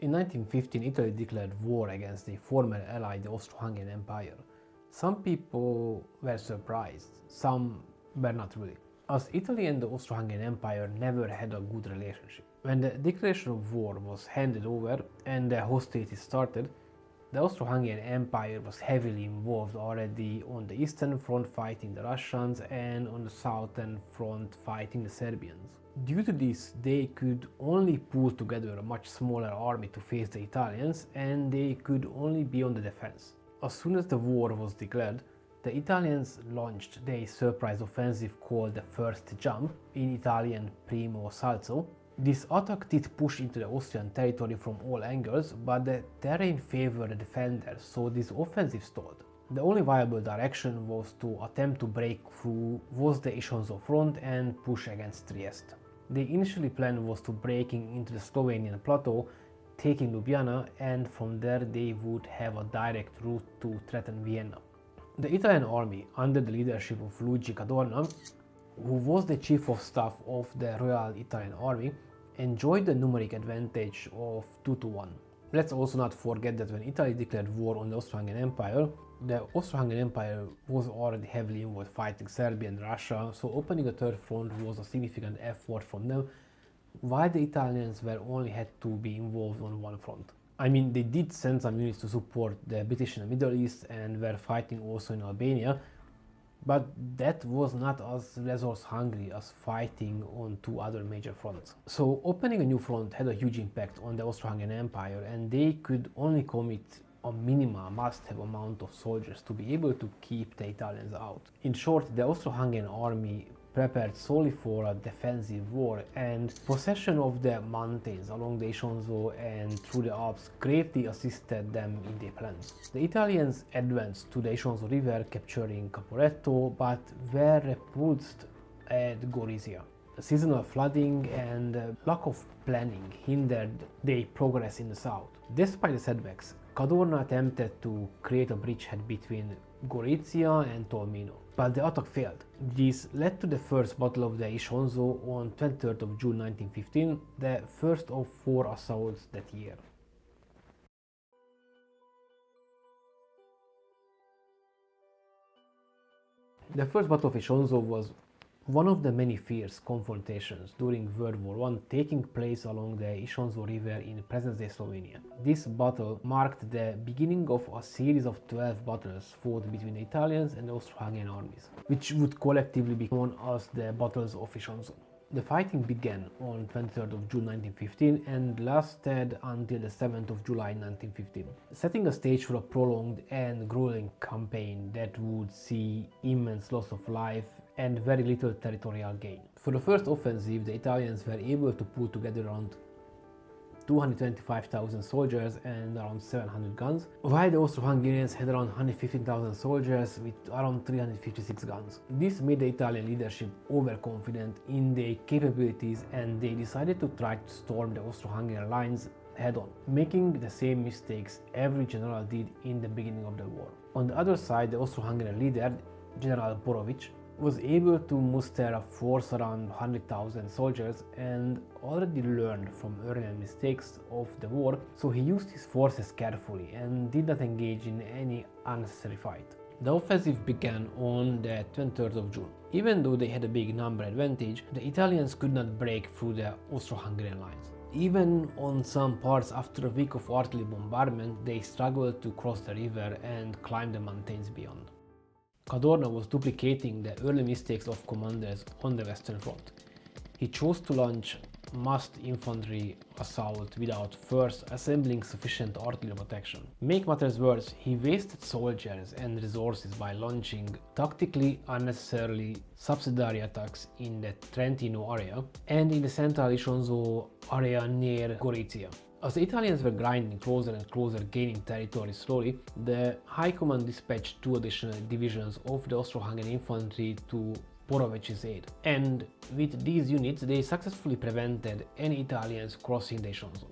In 1915, Italy declared war against the former ally, the Austro-Hungarian Empire. Some people were surprised, some were not really, as Italy and the Austro-Hungarian Empire never had a good relationship. When the declaration of war was handed over and the hostilities started, the Austro-Hungarian Empire was heavily involved already on the eastern front fighting the Russians and on the southern front fighting the Serbians. Due to this, they could only pull together a much smaller army to face the Italians, and they could only be on the defense. As soon as the war was declared, the Italians launched their surprise offensive called the First Jump, in Italian Primo Salto. This attack did push into the Austrian territory from all angles, but the terrain favored the defenders, so this offensive stalled. The only viable direction was to attempt to break through the Isonzo front and push against Trieste. The initial plan was to breaking into the Slovenian plateau, taking Ljubljana, and from there they would have a direct route to threaten Vienna. The Italian army, under the leadership of Luigi Cadorna, who was the chief of staff of the Royal Italian Army, enjoyed the numeric advantage of 2-1. Let's also not forget that when Italy declared war on the Austro-Hungarian Empire, the Austro-Hungarian Empire was already heavily involved fighting Serbia and Russia, so opening a third front was a significant effort from them, while the Italians were only had to be involved on one front. I mean, they did send some units to support the British in the Middle East and were fighting also in Albania, but that was not as resource-hungry as fighting on two other major fronts. So opening a new front had a huge impact on the Austro-Hungarian Empire, and they could only commit a minimum must-have amount of soldiers to be able to keep the Italians out. In short, the Austro-Hungarian army prepared solely for a defensive war, and possession of the mountains along the Isonzo and through the Alps greatly assisted them in their plans. The Italians advanced to the Isonzo River, capturing Caporetto, but were repulsed at Gorizia. Seasonal flooding and lack of planning hindered their progress in the south. Despite the setbacks, Cadorna attempted to create a bridgehead between Gorizia and Tolmino, but the attack failed. This led to the first Battle of the Isonzo on 23rd of June 1915, the first of 4 assaults that year. The first Battle of Isonzo was one of the many fierce confrontations during World War I taking place along the Isonzo River in present-day Slovenia. This battle marked the beginning of a series of 12 battles fought between the Italians and the Austro-Hungarian armies, which would collectively be known as the Battles of Isonzo. The fighting began on 23rd of June 1915 and lasted until the 7th of July 1915, setting a stage for a prolonged and grueling campaign that would see immense loss of life and very little territorial gain. For the first offensive, the Italians were able to pull together around 225,000 soldiers and around 700 guns, while the Austro-Hungarians had around 115,000 soldiers with around 356 guns. This made the Italian leadership overconfident in their capabilities, and they decided to try to storm the Austro-Hungarian lines head-on, making the same mistakes every general did in the beginning of the war. On the other side, the Austro-Hungarian leader, General Boroević, was able to muster a force around 100,000 soldiers and already learned from earlier mistakes of the war, so he used his forces carefully and did not engage in any unnecessary fight. The offensive began on the 23rd of June. Even though they had a big number advantage, the Italians could not break through the Austro-Hungarian lines. Even on some parts, after a week of artillery bombardment, they struggled to cross the river and climb the mountains beyond. Cadorna was duplicating the early mistakes of commanders on the Western Front. He chose to launch massed infantry assault without first assembling sufficient artillery protection. Make matters worse, he wasted soldiers and resources by launching tactically unnecessarily subsidiary attacks in the Trentino area and in the central Isonzo area near Gorizia. As the Italians were grinding closer and closer, gaining territory slowly, the High Command dispatched 2 additional divisions of the Austro-Hungarian infantry to Boroević's aid, and with these units they successfully prevented any Italians crossing the Isonzo.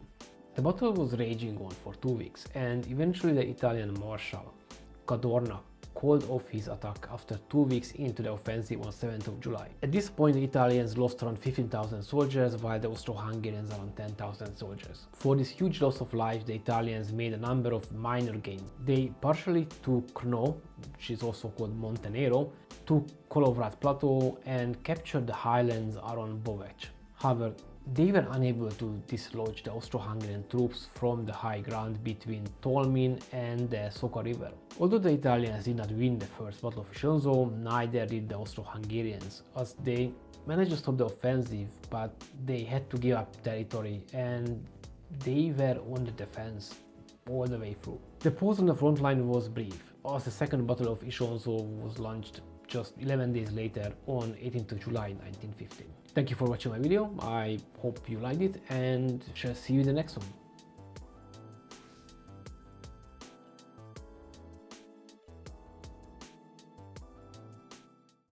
The battle was raging on for 2 weeks, and eventually the Italian marshal, Cadorna called off his attack after 2 weeks into the offensive on 7th of July. At this point, the Italians lost around 15,000 soldiers, while the Austro-Hungarians around 10,000 soldiers. For this huge loss of life, the Italians made a number of minor gains. They partially took Krno, which is also called Montenero, took Kolovrat Plateau, and captured the highlands around Bovec. However, they were unable to dislodge the Austro-Hungarian troops from the high ground between Tolmin and the Soka River. Although the Italians did not win the first Battle of Isonzo, neither did the Austro-Hungarians, as they managed to stop the offensive, but they had to give up territory and they were on the defense all the way through. The pause on the front line was brief, as the second Battle of Isonzo was launched just 11 days later on 18th of July 1915. Thank you for watching my video. I hope you liked it and shall see you in the next one.